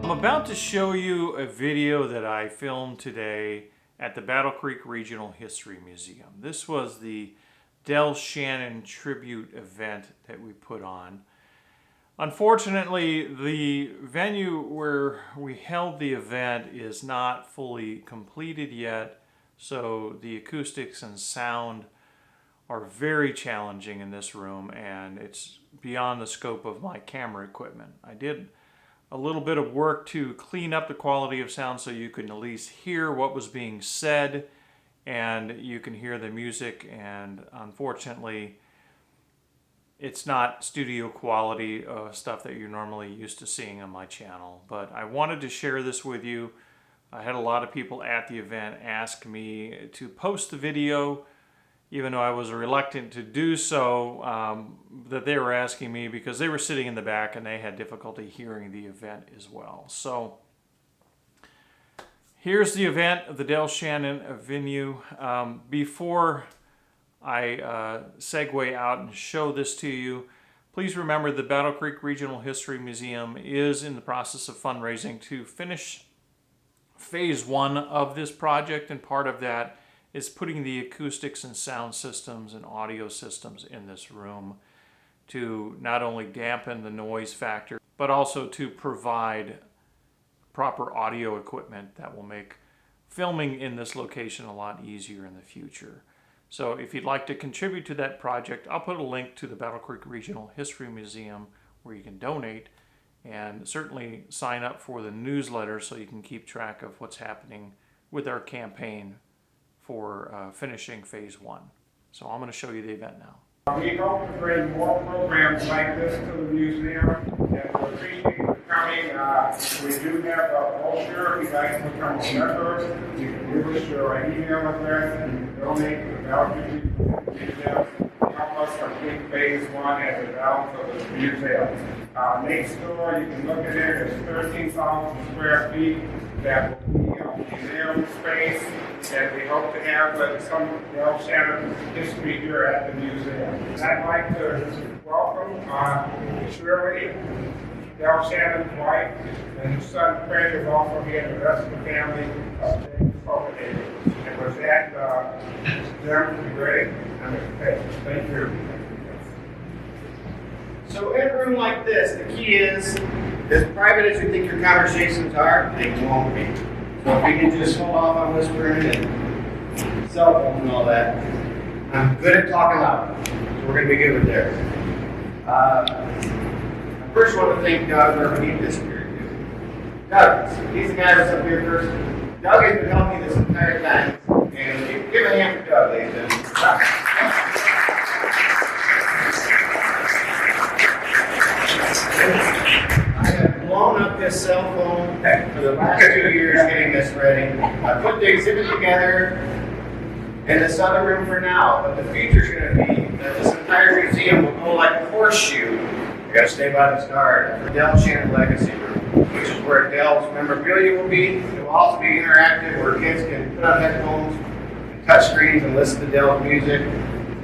I'm about to show you a video that I filmed today at the Battle Creek Regional History Museum. This was the Del Shannon tribute event that we put on. Unfortunately, the venue where we held the event is not fully completed yet, so the acoustics and sound are very challenging in this room, and it's beyond the scope of my camera equipment. I did a little bit of work to clean up the quality of sound so you can at least hear what was being said and you can hear the music, and unfortunately it's not studio quality stuff that you're normally used to seeing on my channel. But I wanted to share this with you. I had a lot of people at the event ask me to post the video, even though I was reluctant to do so, that they were asking me because they were sitting in the back and they had difficulty hearing the event as well. So here's the event of the Del Shannon venue. Before I segue out and show this to you, please remember the Battle Creek Regional History Museum is in the process of fundraising to finish phase 1 of this project, and part of that is putting the acoustics and sound systems and audio systems in this room to not only dampen the noise factor, but also to provide proper audio equipment that will make filming in this location a lot easier in the future. So if you'd like to contribute to that project, I'll put a link to the Battle Creek Regional History Museum where you can donate, and certainly sign up for the newsletter so you can keep track of what's happening with our campaign for finishing phase 1. So I'm going to show you the event now. We hope to bring more programs like this to the museum, and we appreciate you coming. We do have a brochure. If you'd like to become a member, you can give us your email address and you can donate to the Battle Creek Museum. Help us complete phase 1 as a balance of the museum. Next door, you can look at it, it's 13,000 square feet that will be museum space, and we hope to have some Del Shannon history here at the museum. I'd like to welcome Shirley, Del Shannon's wife, and his son Craig is also here, and the rest of the family of Popenhagen. And with that, Jim, you ready? Thank you. So in a room like this, the key is, as private as you think your conversations are, they won't be. So if we can just hold off on whispering and cell phones and all that. I'm good at talking loud, so we're going to be good with there. I first want to thank Doug for being this here. Doug, he's the guy that's up here first. Doug has been helping me this entire time. And give a hand for Doug, ladies and gentlemen. I have blown up this cell phone for the last 2 years getting this ready. I put the exhibit together in this other room for now, but the future's going to be that this entire museum will go like a horseshoe. You got to stay by this guard. The Del Shannon Legacy Room, which is where Del's memorabilia will be. It will also be interactive, where kids can put on headphones, touch screens, and listen to Del's music.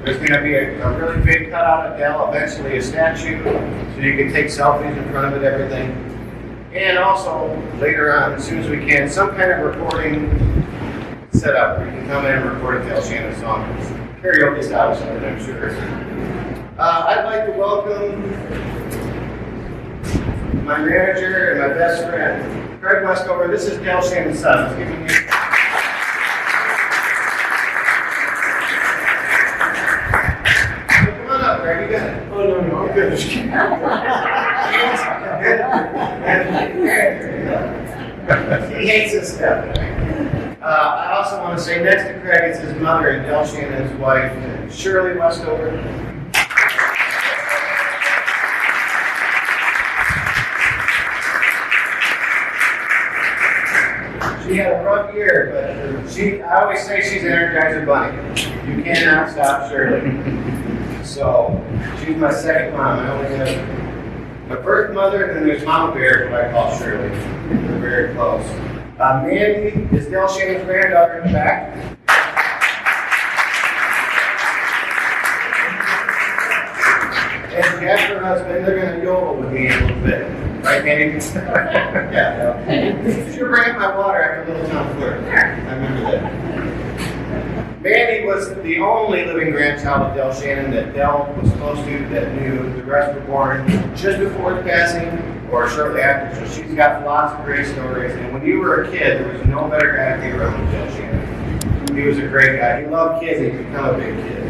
There's going to be a really big cutout of Del, eventually a statue, so you can take selfies in front of it, everything. And also, later on, as soon as we can, some kind of recording set up where you can come in and record a Del Shannon song. Karaoke style, something, I'm sure. I'd like to welcome my manager and my best friend, Craig Westover. This is Del Shannon's son. Let's give him a Greg, you got it. Oh, no, I'm good. Just kidding. He hates this stuff. I also want to say next to Craig is his mother and Del Shannon's wife, Shirley Westover. She had a rough year, but I always say she's an Energizer Bunny. You cannot stop Shirley. So, she's my second mom. I only have my first mother, and then there's Mama Bear, who I call Shirley. We're very close. Mandy is Del Shannon's granddaughter in the back. And Jack, her husband, they're going to yodel with me a little bit. Right, Mandy? Yeah. You should bring up my water after Little Town Flirt. I remember that. Mandy was the only living grandchild of Del Shannon that Del was close to, that knew. The rest were born just before his passing or shortly after. So she's got lots of great stories. And when you were a kid, there was no better guy to be around than Del Shannon. He was a great guy. He loved kids and he became a big kid.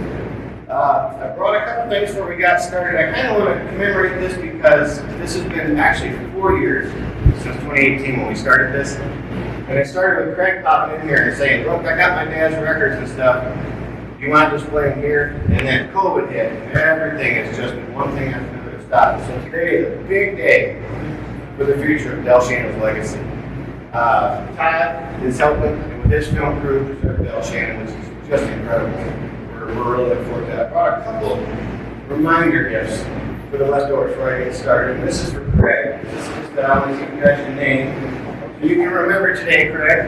I brought a couple things before we got started. I kind of want to commemorate this because this has been actually 4 years since 2018 when we started this. And it started with Craig popping in here and saying, look, I got my dad's records and stuff. You want to display them here? And then COVID hit. And everything has just been one thing after another to stop. So today is a big day for the future of Del Shannon's legacy. Todd is helping with his film crew to preserve Del Shannon, which is just incredible. We're really looking forward to that. I brought a couple reminder gifts for the leftovers before I get started. And this is for Craig. This is just that I want to give you guys your name. So you can remember today, Craig.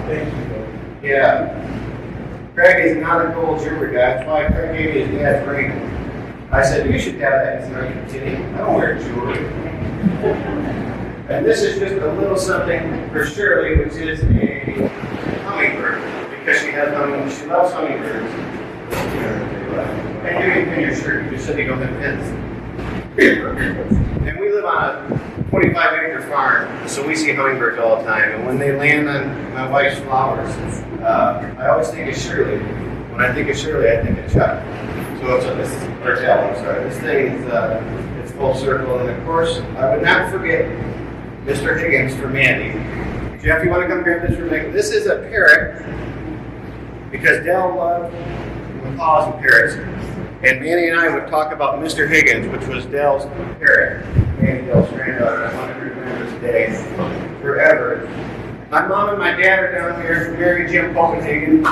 Thank you. Yeah. Craig is not a gold jewelry guy. That's why Craig gave me his dad's ring. I said, you should have that. He's not even kidding. I don't wear jewelry. And this is just a little something for Shirley, which is a hummingbird. Because she loves hummingbirds. And you can pin your shirt. You just said you don't have pins. And we live on a 25-acre farm, so we see hummingbirds all the time. And when they land on my wife's flowers, I always think of Shirley. When I think of Shirley, I think of Chuck. So it's this thing is it's full circle. And of course, I would not forget Mr. Higgins for Mandy. Jeff, you want to come grab this for me? This is a parrot because Del loved macaws and parrots. And Manny and I would talk about Mr. Higgins, which was Del's parrot, Manny Del's granddaughter. I want to remember this day forever. My mom and my dad are down here, Mary Jim Popenhagen.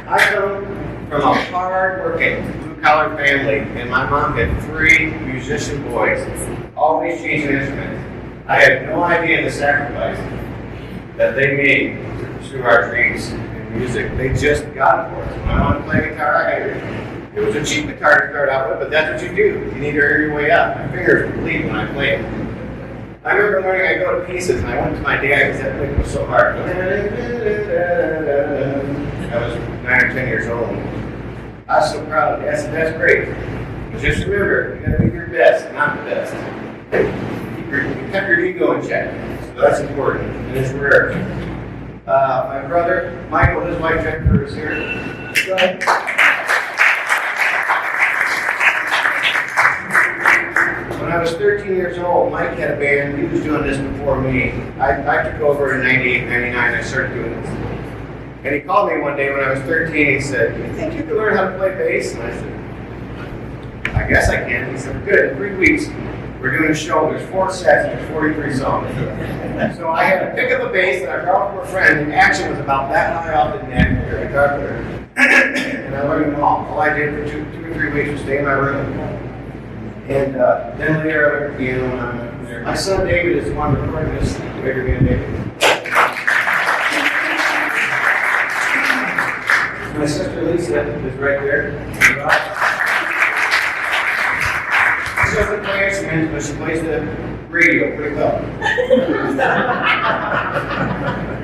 I come from a hard-working, blue-collar family, and my mom had 3 musician boys, always changing instruments. I had no idea the sacrifice that they made to pursue our dreams in music. They just got it for us. When I wanted to play guitar, it was a cheap guitar to start out with, but that's what you do. You need to earn your way up. My fingers would bleed when I played. I remember learning I go to pieces, and I went to my dad because that thing was so hard. I was 9 or 10 years old. I was so proud of it. I said, that's great. But just remember, you gotta be your best, not the best. You kept your ego in check. So that's important, and it's rare. My brother, Michael, his wife Jennifer is here. When I was 13 years old, Mike had a band. He was doing this before me. I took over in 98, 99. I started doing this. And he called me one day when I was 13. He said, "You think you can learn how to play bass?" And I said, "I guess I can." He said, "Good, in 3 weeks. We're doing a show. There's 4 sets and there's 43 songs." So I had to pick up a bass that I brought from a friend. The action was about that high off the neck for a guitar player. And I learned them all. All I did for 2 or 3 weeks was stay in my room. And then later I learned piano. My son David is the one recording this. Greater man David. My sister Lisa is right there. She doesn't play instruments, but she plays the radio pretty well.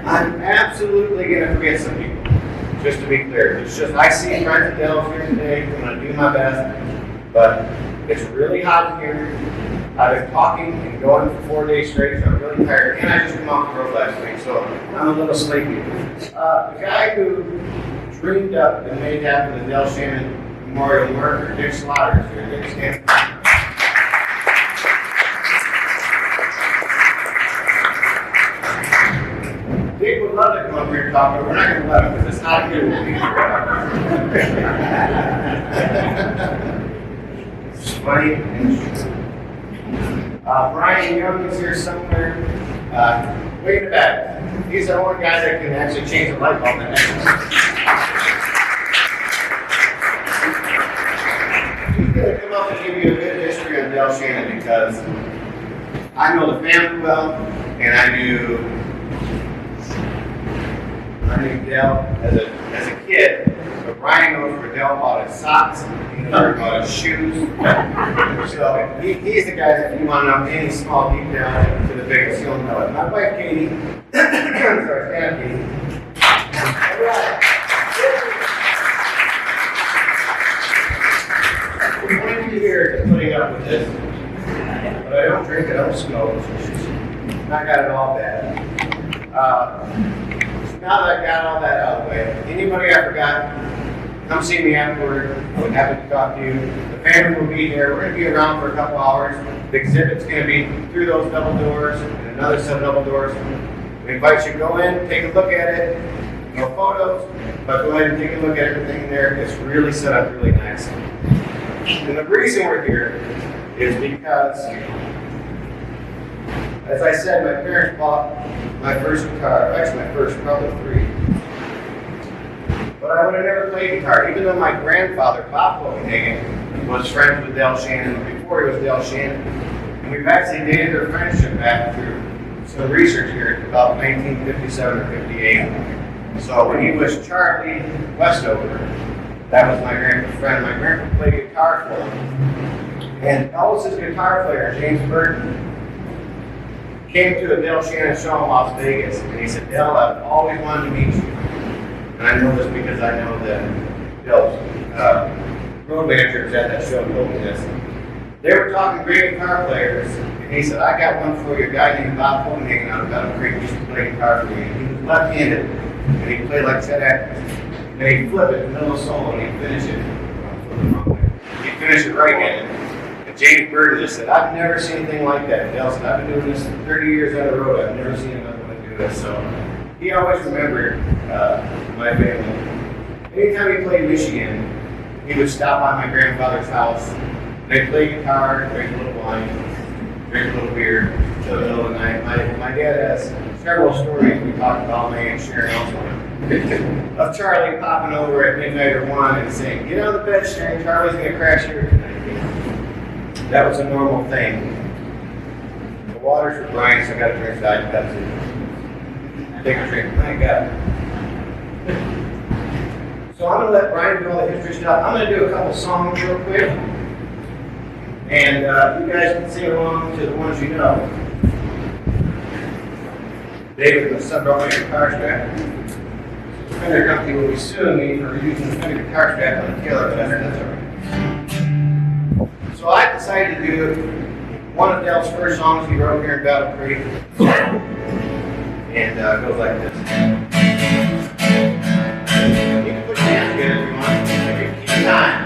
I'm absolutely going to forget some people, just to be clear. It's just, I see friends of Del's here today. I'm going to do my best, but it's really hot in here. I've been talking and going for 4 days straight, so I'm really tired. And I just came off the road last week, so I'm a little sleepy. The guy who dreamed up and made happen the Del Shannon Memorial Marker, Dick Slaughter, is here. Dick, stand. Dick would love to come up here and talk, but we're not going to let him because it's not good. It's funny and true. Brian Young is here somewhere. Way in the back. He's the only guy that can actually change a light bulb in He's going to come up and give you a bit of history on Del Shannon because I know the family well, and I knew Del as a kid. But Ryan knows where Dell bought his socks, he knows where he bought his shoes. So he's the guy that you want to know any small detail to the biggest, you'll know it. My wife Katie, sorry, stand up, Katie. All right. What I do here is putting up with this. But I don't drink it, I don't smoke. I got it all bad. Now that I got all that out of the way, anybody I forgot, come see me afterward. I would happy to talk to you. The family will be here. We're going to be around for a couple hours. The exhibit's going to be through those double doors and another set of double doors. We invite you to go in, take a look at it. No photos, but go ahead and take a look at everything in there. It's really set up really nice. And the reason we're here is because, as I said, my parents bought my first guitar, actually my first, probably 3. But I would have never played guitar, even though my grandfather, Bob Popenhagen, was friends with Del Shannon before he was Del Shannon. And we've actually dated their friendship back through some research here about 1957 or 58. So when he was Charlie Westover, that was my grandpa's friend. My grandpa played guitar for him. And Elvis's guitar player, James Burton, came to a Del Shannon show in Las Vegas, and he said, Del, I've always wanted to meet you. And I know this because I know that Del's road manager was at that show and told me this. They were talking great guitar players, and he said, I got one for you, a guy named Bob Popenhagen out of Battle Creek used to play guitar for me. He was left-handed, and he played like Chet Atkins. And he'd flip it in the middle of solo, and he'd finish it. He'd finish it right-handed. And James Burton just said, I've never seen anything like that. Del said, I've been doing this 30 years on the road. I've never seen another one do this. So he always remembered my family. Anytime he played Michigan, he would stop by my grandfather's house. They'd play guitar, drink a little wine, drink a little beer till the middle of the night. My dad has several stories we talked about, my Aunt Sharon also, of Charlie popping over at midnight or 1 and saying, get on the bed, Sharon, Charlie's going to crash here tonight. That was a normal thing. The water's for Brian, so I got to drink Diet Pepsi. Take a drink. My God. So I'm going to let Brian do all the history stuff. I'm going to do a couple songs real quick. And you guys can sing along to the ones you know. David and the son brought me a guitar strap. The Fender company will be suing me for using the Fender guitar strap on the killer, but that's all right. So I decided to do one of Del's first songs he wrote here in Battle Creek. And it goes like this. You can put your hands together if you want. Keep time.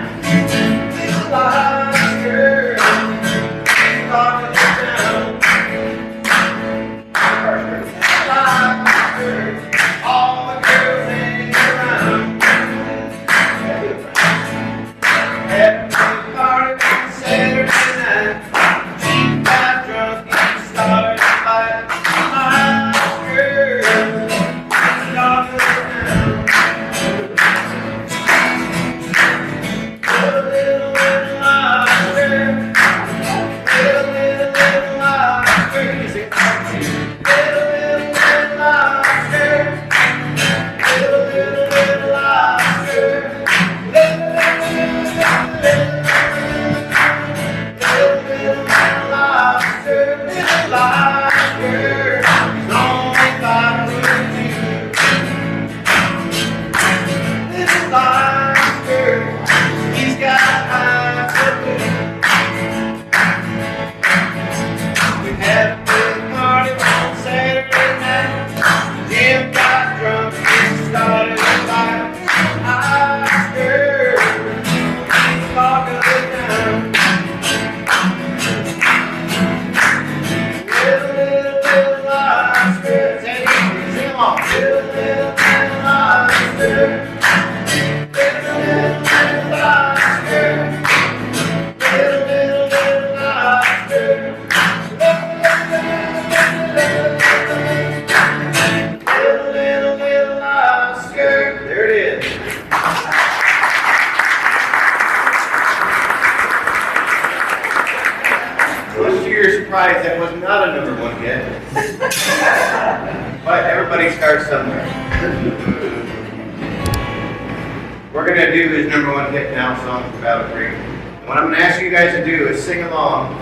That was not a number 1 hit. But everybody starts somewhere. we're going to do his #1 hit now song from Battle Creek. And what I'm going to ask you guys to do is sing along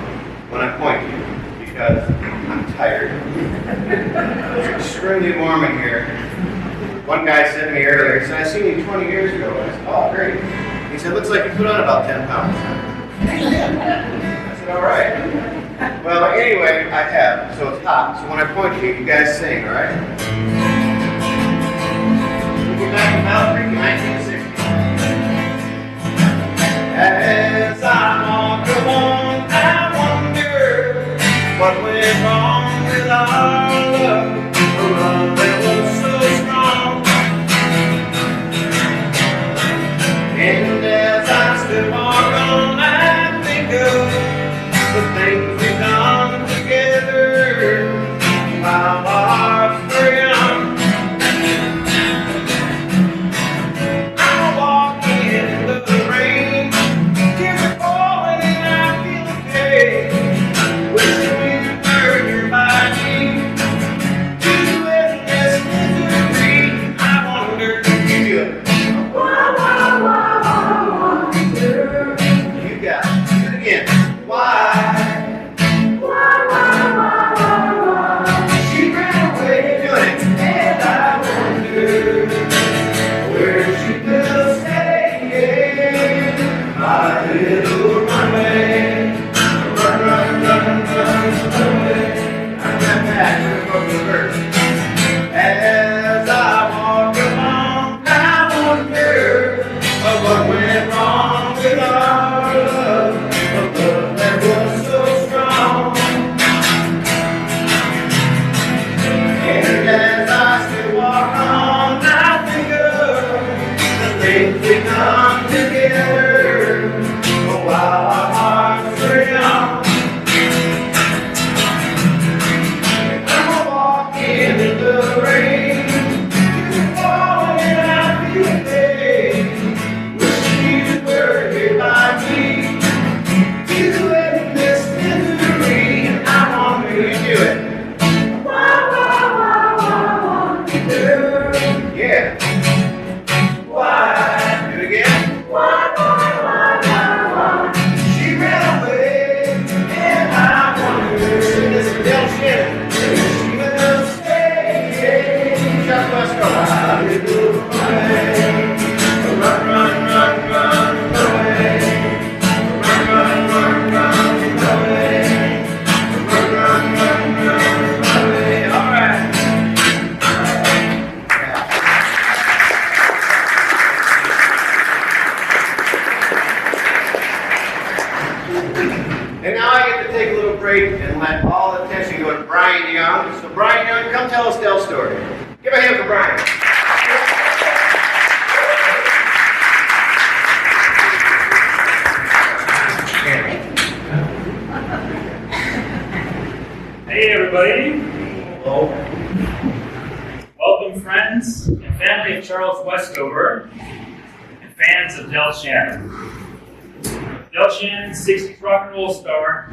when I point you, because I'm tired. It's extremely warm in here. One guy said to me earlier, he said, I seen you 20 years ago. I said, oh, great. He said, looks like you put on about 10 pounds. I said, all right. Well, anyway, I have, so it's hot. So when I point you, you guys sing, all right? We go back to Battle Creek in 1960. As I walk along, I wonder what went wrong with our love. A love that was so strong. And as I still walk on, I think of the things we've done together while our hearts were young. I'll walk in the rain, tears are falling and I feel okay. Wishing we were here by me to end this misery. I wonder if you do it. You got it. Do it again. Why? She ran away. Doing it. And I wonder where she will stay. My little runaway. Run, run, run, run away. I'm not back to the first. As I walk along, I wonder what went wrong with our love. A love that was so strong. And as I still walk on, I think of the things we've done together while our hearts were young. And I'm walking in the rain, tears are falling and I feel pain. Wishing you were here by me to end this misery. And I want you to do it. Yeah. Why? Do it again. She ran away, and I wonder if this is Del Shannon. She will stay. Chuck Wesco. Run, run, run, run away. Run, run, run, run away. Run, run, run, run away. All right. And now I get to take a little break and let all the attention go to Brian Young. So Brian Young, come tell us Del's story. Give a hand for Brian. Hey everybody, Hello. welcome friends and family of Charles Westover and fans of Del Shannon. Del Shannon, 60s rock and roll star,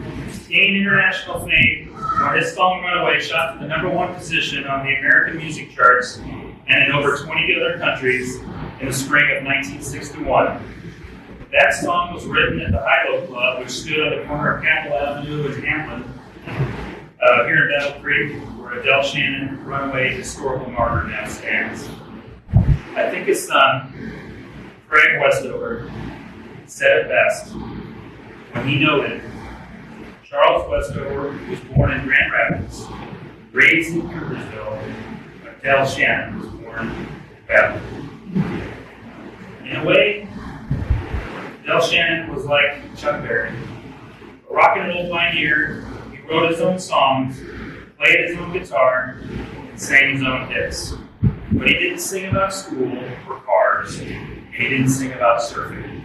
gained international fame when his song Runaway shot to the #1 position on the American music charts and in over 20 other countries in the spring of 1961. That song was written at the Hilo Club, which stood on the corner of Capitol Avenue and Hamlin, here in Battle Creek, where a Del Shannon Runaway historical marker now stands. I think his son, Craig Westover, said it best when he noted, Charles Westover was born in Grand Rapids, raised in Coopersville, but Del Shannon was born in Battle. In a way, Del Shannon was like Chuck Berry, a rock and roll pioneer. He wrote his own songs, played his own guitar, and sang his own hits. But he didn't sing about school or cars, and he didn't sing about surfing.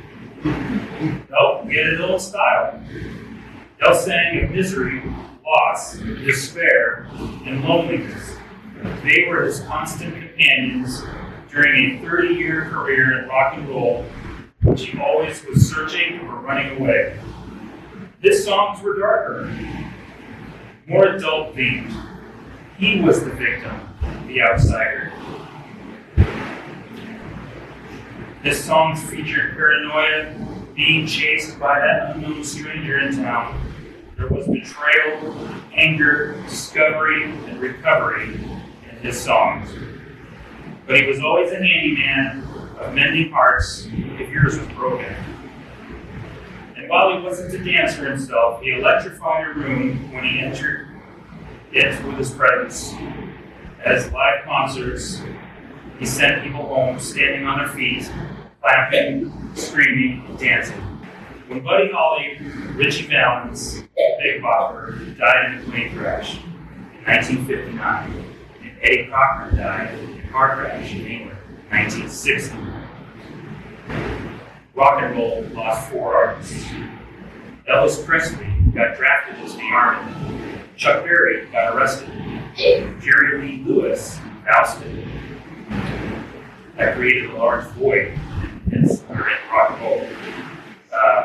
Nope, he had his own style. Del sang of misery, loss, despair, and loneliness. They were his constant companions during a 30-year career in rock and roll, which he always was searching or running away. His songs were darker, more adult themed. He was the victim, the outsider. His songs featured paranoia, being chased by that unknown stranger in town. There was betrayal, anger, discovery, and recovery in his songs. But he was always a handyman of mending hearts if yours was broken. And while he wasn't a dancer himself, he electrified a room when he entered it with his presence. At his live concerts, he sent people home standing on their feet, clapping, screaming, and dancing. When Buddy Holly, Richie Valens, Big Bopper, died in a plane crash in 1959, and Eddie Cochran died in a car crash in England in 1960, rock and roll lost 4 artists. Elvis Presley got drafted into the Army. Chuck Berry got arrested. Jerry Lee Lewis ousted. That created a large void in rock and roll.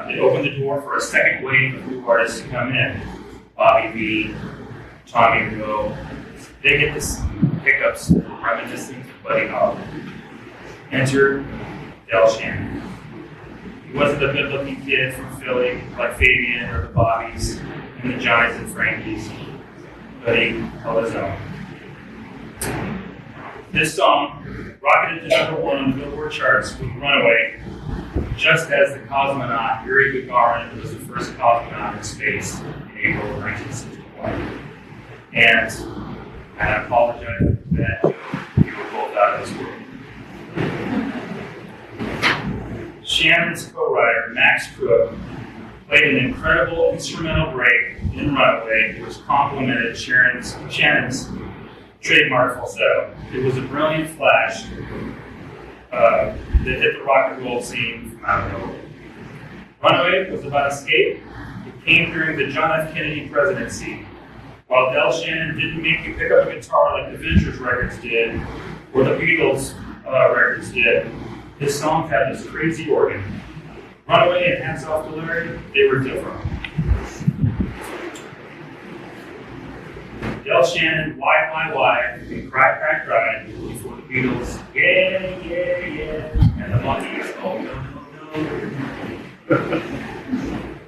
It opened the door for a second wave of new artists to come in. Bobby V, Tommy Rowe. They get this pickups reminiscent of Buddy Holly. Enter Del Shannon. He wasn't a good-looking kid from Philly like Fabian or the Bobbies and the Johnnies and Frankies, but he held his own. This song rocketed to #1 on the Billboard charts with Runaway, just as the cosmonaut Yuri Gagarin was the first cosmonaut in space in April of 1961. And I apologize for that joke. We were both out of this world. Shannon's co-writer, Max Crook, played an incredible instrumental break in Runaway, which complemented Shannon's trademark falsetto. It was a brilliant flash that hit the rock and roll scene from out of nowhere. Runaway was about escape. It came during the John F. Kennedy presidency. While Del Shannon didn't make you pick up a guitar like the Ventures records did, or the Beatles records did, his songs had this crazy organ. Runaway and Hats Off to Larry, they were different. Del Shannon, Why, and Cry, before the Beatles, yeah, and the Monkees, oh, no.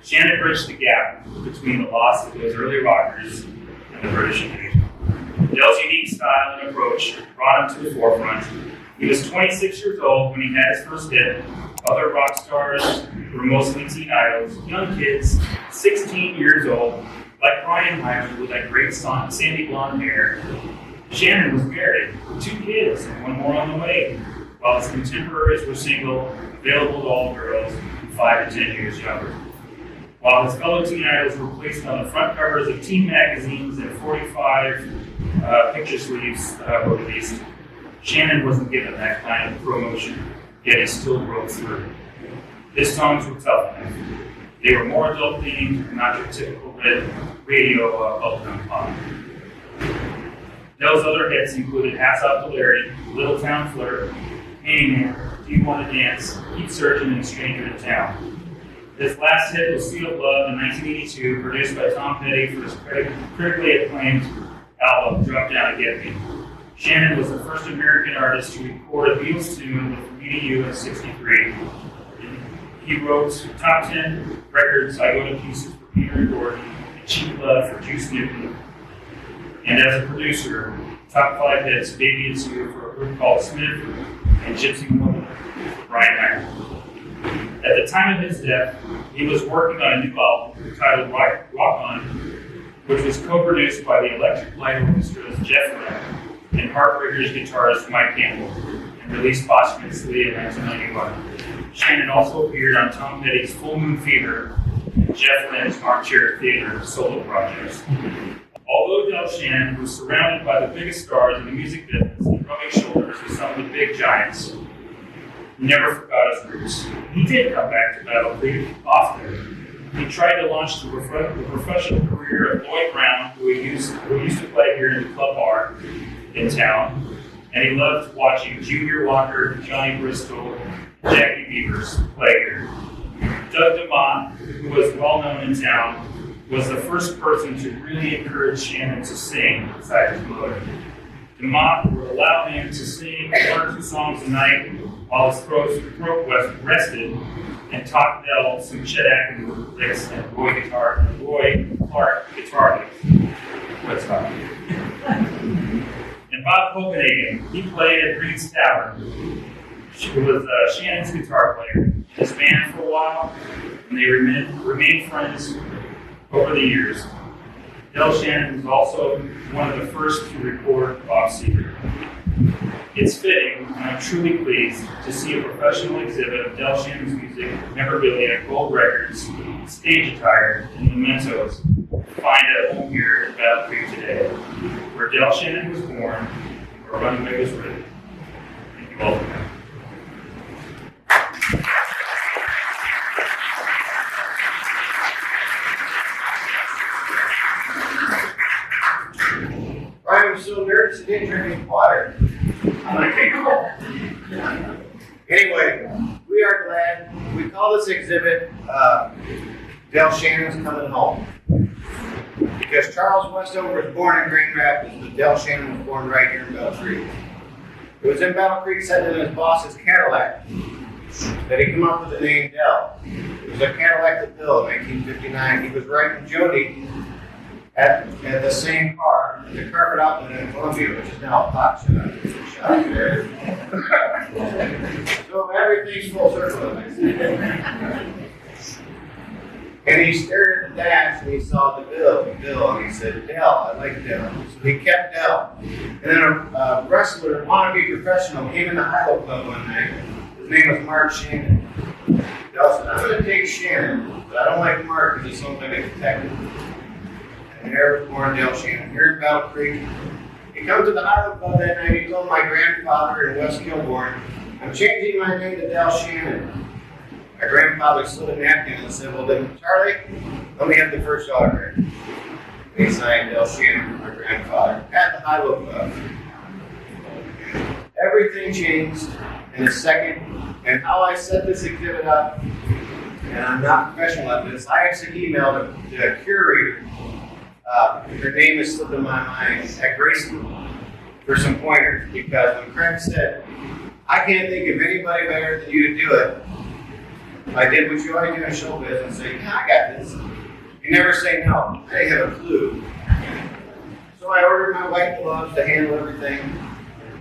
Shannon bridged the gap between the loss of those early rockers and the British invasion. Del's unique style and approach brought him to the forefront. He was 26 years old when he had his first hit. Other rock stars were mostly teen idols, young kids, 16 years old, like Brian Hyman with that great sandy blonde hair. Shannon was married with 2 kids and 1 more on the way, while his contemporaries were single, available to all girls, 5 to 10 years younger. While his fellow teen idols were placed on the front covers of teen magazines and 45 picture sleeves were released, Shannon wasn't given that kind of promotion, yet he still broke through. His songs were tough enough. They were more adult-themed, not your typical radio bubblegum pop. Del's other hits included Hats Off to Larry, Little Town Flirt, Handyman, Do You Want to Dance, Keep Searching, and Stranger in Town. His last hit was Sea of Love in 1982, produced by Tom Petty for his critically acclaimed album, Drop Down and Get Me. Shannon was the first American artist to record a Beatles tune with Meeting You in '63. He wrote top 10 records, I Go to Pieces for Peter and Gordon, and Cheap Love for Juice Newton. And as a producer, top 5 hits, Baby It's You for a group called Smith, and Gypsy Woman for Brian Hyman. At the time of his death, he was working on a new album titled Rock On, which was co-produced by the Electric Light Orchestra's Jeff Lynne and Heartbreakers guitarist Mike Campbell, and released posthumously in 1991. Shannon also appeared on Tom Petty's Full Moon Fever and Jeff Lynne's Armchair Theater solo projects. Although Del Shannon was surrounded by the biggest stars in the music business and rubbing shoulders with some of the big giants, he never forgot his roots. He did come back to Battle Creek often. He tried to launch the professional career of Lloyd Brown, who used to play here in the club bar in town, and he loved watching Junior Walker, Johnny Bristol, and Jackie Beavers play here. Doug DeMott, who was well known in town, was the first person to really encourage Shannon to sing besides his mother. DeMott would allow him to sing 1 or 2 songs a night while his throat was rested, and taught Dell some Chet Atkins licks and Roy Clark guitar licks. What's up? And Bob Popenhagen, he played at Reed's Tavern. She was Shannon's guitar player in his band for a while, and they remained friends over the years. Del Shannon was also one of the first to record Bob Seger. It's fitting, and I'm truly pleased to see a professional exhibit of Del Shannon's music, memorabilia, gold records, stage attire, and mementos find a home here at Battle Creek today, where Del Shannon was born and where Runaway was written. Thank you all for coming. Ryan was so nervous he didn't drink any water. I'm gonna take it. Anyway, we are glad. We call this exhibit Del Shannon's Coming Home. Because Charles Westover was born in Grand Rapids, but Del Shannon was born right here in Battle Creek. It was in Battle Creek, sitting in his boss's Cadillac, that he came up with the name Del. It was a Cadillac DeVille in 1959. He was riding Jody at the same car, the carpet outlet in Columbia, which is now a pot shop there. So everything's full circle. And he stared at the dash and he saw the bill, and he said, Del, I like Del. So he kept Del. And then a wrestler, wannabe professional, came in the Hilo Club one night. His name was Mark Shannon. Del said, I'm going to take Shannon, but I don't like Mark because he's something like a detective. And there was born Del Shannon, here in Battle Creek. He comes to the Hilo Club that night. He told my grandfather in West Kilbourne, I'm changing my name to Del Shannon. My grandfather slid a napkin and said, well then, Charlie, let me have the first autograph. He signed Del Shannon, my grandfather, at the Hilo Club. Everything changed in a second, and how I set this exhibit up, and I'm not professional at this, I actually emailed the curator. Her name is slipped in my mind at Graceland for some pointers, because when Craig said, I can't think of anybody better than you to do it, I did what you always do in show business and say, yeah, I got this. You never say no. I didn't have a clue. So I ordered my white gloves to handle everything.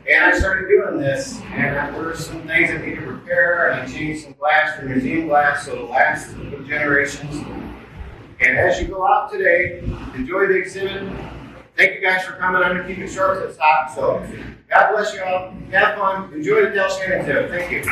And I started doing this, and there were some things that needed repair, and I changed some glass for museum glass so it'll last for generations. And as you go out today, enjoy the exhibit. Thank you guys for coming. I'm going to keep it short to the top. So God bless you all. Have fun. Enjoy the Del Shannon exhibit. Thank you.